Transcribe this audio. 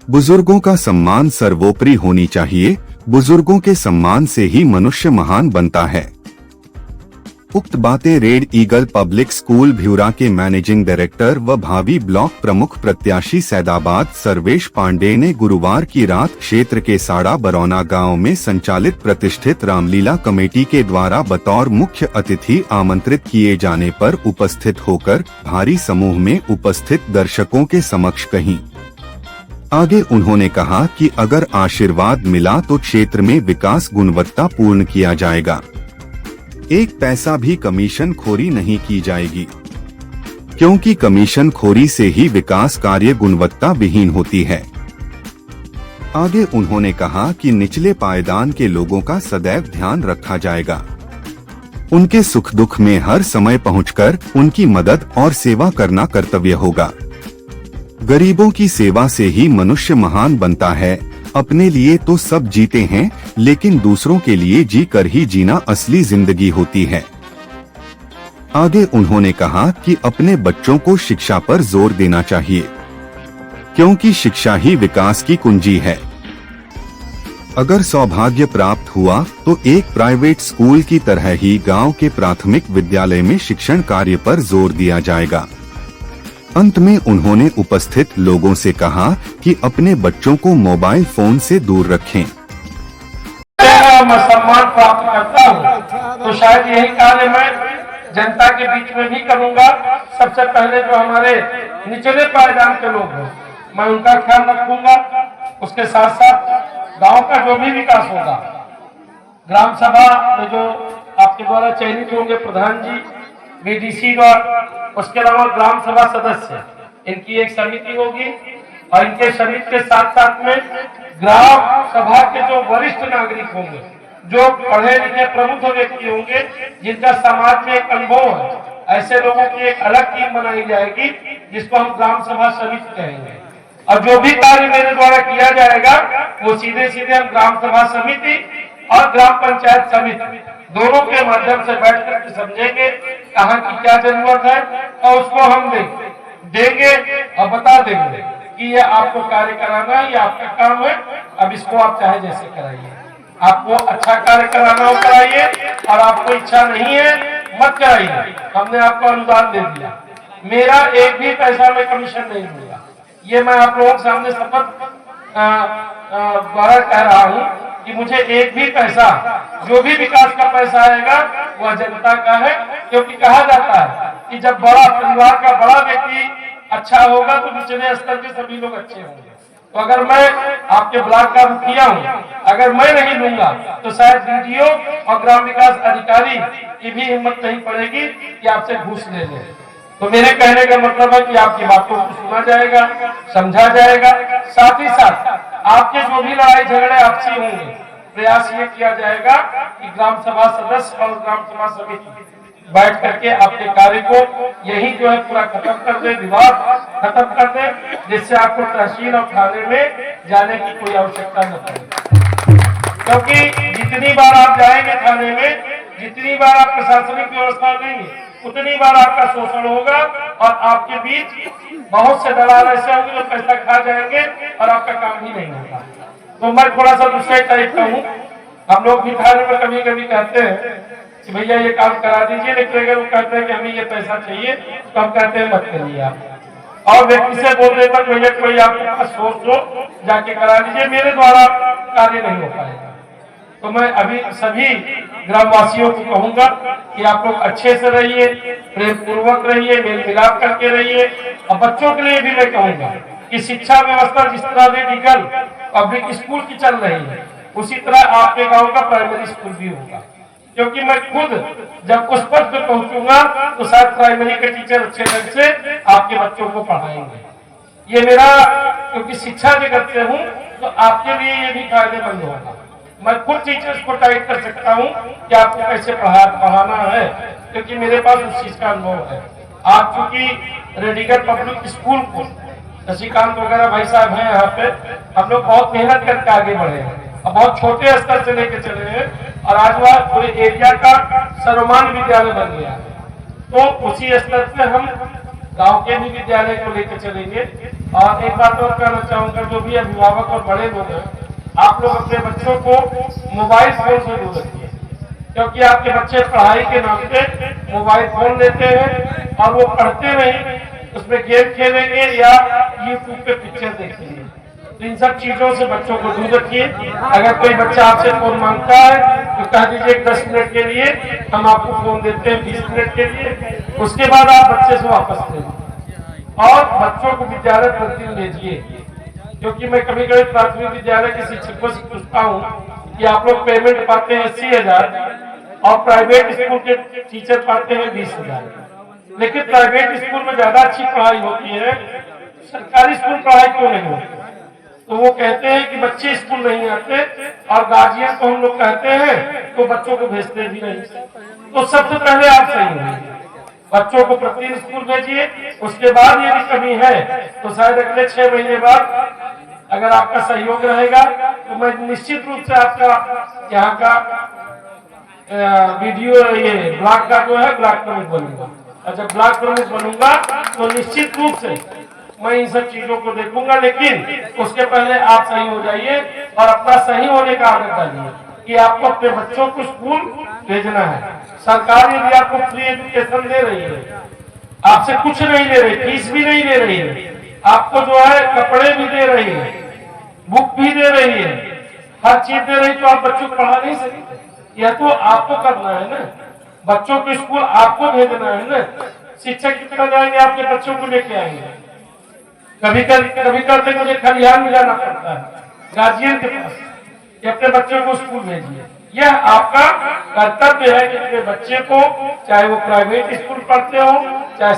बुजुर्गों का सम्मान सर्वोपरि होनी चाहिए। बुजुर्गों के सम्मान से ही मनुष्य महान बनता है। उक्त बातें रेड ईगल पब्लिक स्कूल भ्यूरा के मैनेजिंग डायरेक्टर व भावी ब्लॉक प्रमुख प्रत्याशी सैदाबाद सर्वेश पांडे ने गुरुवार की रात क्षेत्र के साड़ा बरौना गांव में संचालित प्रतिष्ठित रामलीला कमेटी के द्वारा बतौर मुख्य अतिथि आमंत्रित किए जाने पर उपस्थित होकर भारी समूह में उपस्थित दर्शकों के समक्ष कही। आगे उन्होंने कहा कि अगर आशीर्वाद मिला तो क्षेत्र में विकास गुणवत्ता पूर्ण किया जाएगा। एक पैसा भी कमीशन खोरी नहीं की जाएगी, क्योंकि कमीशन खोरी से ही विकास कार्य गुणवत्ता विहीन होती है। आगे उन्होंने कहा कि निचले पायदान के लोगों का सदैव ध्यान रखा जाएगा। उनके सुख दुख में हर समय पहुंचकर उनकी मदद और सेवा करना कर्तव्य होगा। गरीबों की सेवा से ही मनुष्य महान बनता है। अपने लिए तो सब जीते हैं, लेकिन दूसरों के लिए जी कर ही जीना असली जिंदगी होती है। आगे उन्होंने कहा कि अपने बच्चों को शिक्षा पर जोर देना चाहिए, क्योंकि शिक्षा ही विकास की कुंजी है। अगर सौभाग्य प्राप्त हुआ तो एक प्राइवेट स्कूल की तरह ही गांव के प्राथमिक विद्यालय में शिक्षण कार्य पर जोर दिया जाएगा। अंत में उन्होंने उपस्थित लोगों से कहा कि अपने बच्चों को मोबाइल फोन से दूर रखें। मैं सम्मान प्राप्त करता हूँ तो शायद यही कार्य मैं जनता के बीच में भी करूँगा। सबसे पहले जो हमारे निचले पायदान के लोग हैं, मैं उनका ख्याल रखूंगा। उसके साथ साथ गांव का जो भी विकास होगा, ग्राम सभा में जो आपके द्वारा चयनित होंगे प्रधान जी, बीडीसी द्वारा, उसके अलावा ग्राम सभा सदस्य, इनकी एक समिति होगी और इनके समिति के साथ साथ में ग्राम सभा के जो वरिष्ठ नागरिक होंगे, जो पढ़े लिखे प्रबुद्ध व्यक्ति होंगे, जिनका समाज में एक अनुभव है, ऐसे लोगों की एक अलग टीम बनाई जाएगी जिसको हम ग्राम सभा समिति कहेंगे। और जो भी कार्य मेरे द्वारा किया जाएगा वो सीधे सीधे हम ग्राम सभा समिति और ग्राम पंचायत समिति दोनों के माध्यम से बैठ कर समझेंगे कहाँ की क्या जरूरत है और उसको हम देंगे और बता देंगे कि ये आपको कार्य कराना है, ये आपका काम है। अब इसको आप चाहे जैसे कराइए, आपको अच्छा कार्य कराना हो कराइए, और आपको इच्छा नहीं है मत कराइए। हमने आपको अनुदान दे दिया, मेरा एक भी पैसा में कमीशन नहीं दूंगा। ये मैं आप लोगों के सामने शपथ द्वारा कह रहा हूँ कि मुझे एक भी पैसा, जो भी विकास का पैसा आएगा वह जनता का है। क्योंकि कहा जाता है कि जब बड़ा परिवार का बड़ा व्यक्ति अच्छा होगा तो निचले स्तर के सभी लोग अच्छे होंगे। तो अगर मैं आपके ब्लॉक का मुखिया हूँ, अगर मैं नहीं लूंगा तो शायद बीडीओ और ग्राम विकास अधिकारी की भी हिम्मत नहीं पड़ेगी कि आपसे घूस ले ले। तो मेरे कहने का मतलब है कि आपकी बातों को सुना जाएगा, समझा जाएगा। साथ ही साथ आपके जो भी लड़ाई झगड़े आपसी होंगे, प्रयास ये किया जाएगा कि ग्राम सभा सदस्य और ग्राम सभा समिति बैठ करके आपके कार्य को यही जो है पूरा खत्म कर दे, विवाद खत्म कर दे, जिससे आपको तहसील और थाने में जाने की कोई आवश्यकता न पड़े। क्योंकि जितनी बार आप जाएंगे थाने में, जितनी बार आप प्रशासनिक व्यवस्था लेंगे, उतनी बार आपका शोषण होगा और आपके बीच बहुत से दलाल ऐसे होंगे जो पैसा खा जाएंगे और आपका काम भी नहीं होगा। तो मैं थोड़ा सा दूसरे टाइप का हूँ। हम लोग भी थाने में कभी कभी कहते हैं कि भैया ये काम करा दीजिए, लेकिन अगर वो कहते हैं कि हमें ये पैसा चाहिए तो हम कहते हैं मत करिए आप। और व्यक्ति से बोल देता भैया कोई आपके पास सोच लो, जाके करा लीजिए, मेरे द्वारा कार्य नहीं हो पाएगा। तो मैं अभी सभी ग्रामवासियों को कहूंगा कि आप लोग अच्छे से रहिए, प्रेम पूर्वक रहिए, मेल मिलाप करके रहिए। और बच्चों के लिए भी मैं कहूंगा कि शिक्षा व्यवस्था जिस तरह रेडिकल पब्लिक स्कूल की चल रही है, उसी तरह आपके गांव का प्राइमरी स्कूल भी होगा। क्योंकि मैं खुद जब उस पद पर पहुंचूंगा तो शायद प्राइमरी के टीचर अच्छे ढंग से आपके बच्चों को पढ़ाएंगे। ये मेरा, क्योंकि शिक्षा जगत से हूँ तो आपके लिए ये भी फायदेमंद होगा। मैं खुद टीचर्स को टाइट कर सकता हूँ कि आपको कैसे पढ़ाना है, क्योंकि मेरे पास उस चीज का अनुभव है। आप चूंकि रेडिकल पब्लिक स्कूल को शशिकांत वगैरह भाई साहब हैं यहाँ पे, हम लोग बहुत मेहनत करके आगे बढ़े हैं और बहुत छोटे स्तर से लेके चले हैं और आज वह पूरे एरिया का सर्वमान्य विद्यालय बन गया। तो उसी स्तर पे हम गांव के भी विद्यालय को लेकर चलेंगे। और एक बात और कहना चाहूंगा, जो भी अभिभावक और बड़े लोग हैं, आप लोग अपने बच्चों को मोबाइल फोन से दूर रखिए, क्योंकि आपके बच्चे पढ़ाई के नाम पे मोबाइल फोन लेते हैं और वो पढ़ते नहीं, उसमें गेम खेलेंगे या यूट्यूब पे पिक्चर देखेंगे। तो इन सब चीजों से बच्चों को दूर रखिए। अगर कोई बच्चा आपसे फोन मांगता है तो कह दीजिए 10 मिनट के लिए हम आपको फोन देते हैं, 20 मिनट के लिए, उसके बाद आप बच्चे से वापस लेंगे। और बच्चों को विद्यालय प्रतिदिन भेजिए, क्योंकि मैं कभी कभी प्राथमिक विद्यालय के शिक्षकों से पूछता हूँ कि आप लोग पेमेंट पाते हैं 80,000 और प्राइवेट स्कूल के टीचर पाते हैं 20,000, लेकिन प्राइवेट स्कूल में ज्यादा अच्छी पढ़ाई होती है, सरकारी स्कूल पढ़ाई क्यों नहीं होती? तो वो कहते हैं कि बच्चे स्कूल नहीं आते और गार्जियन को हम लोग कहते हैं तो बच्चों को भेजते भी नहीं। तो सबसे पहले आप सही होंगे, बच्चों को प्रतिदिन स्कूल भेजिए। उसके बाद यदि कमी है तो शायद अगले 6 महीने बाद अगर आपका सहयोग रहेगा तो मैं निश्चित रूप से आपका यहाँ का वीडियो ये ब्लॉक का जो है ब्लॉक प्रमुख बनूंगा। और जब ब्लॉक प्रमुख बनूंगा तो निश्चित रूप से मैं इन सब चीजों को देखूंगा, लेकिन उसके पहले आप सही हो जाइए और अपना सही होने का आदत डालिए कि आपको अपने बच्चों को स्कूल भेजना है। सरकार यदि आपको फ्री एजुकेशन दे रही है, आपसे कुछ नहीं ले रही, फीस भी नहीं ले रही है, आपको जो है कपड़े भी दे रही है, बुक भी दे रही है, हर चीज दे रही, तो आप बच्चों को पढ़ा नहीं सकते। यह तो आपको करना है ना, बच्चों को स्कूल आपको भेजना है ना। शिक्षक कितना जाएंगे आपके बच्चों को लेके आएंगे? कभी करते मुझे खलिहान में जाना पड़ता है गार्जियन के पास कि अपने बच्चों को स्कूल भेजिए। यह आपका कर्तव्य है कि अपने बच्चे को, चाहे वो प्राइवेट स्कूल पढ़ते हो चाहे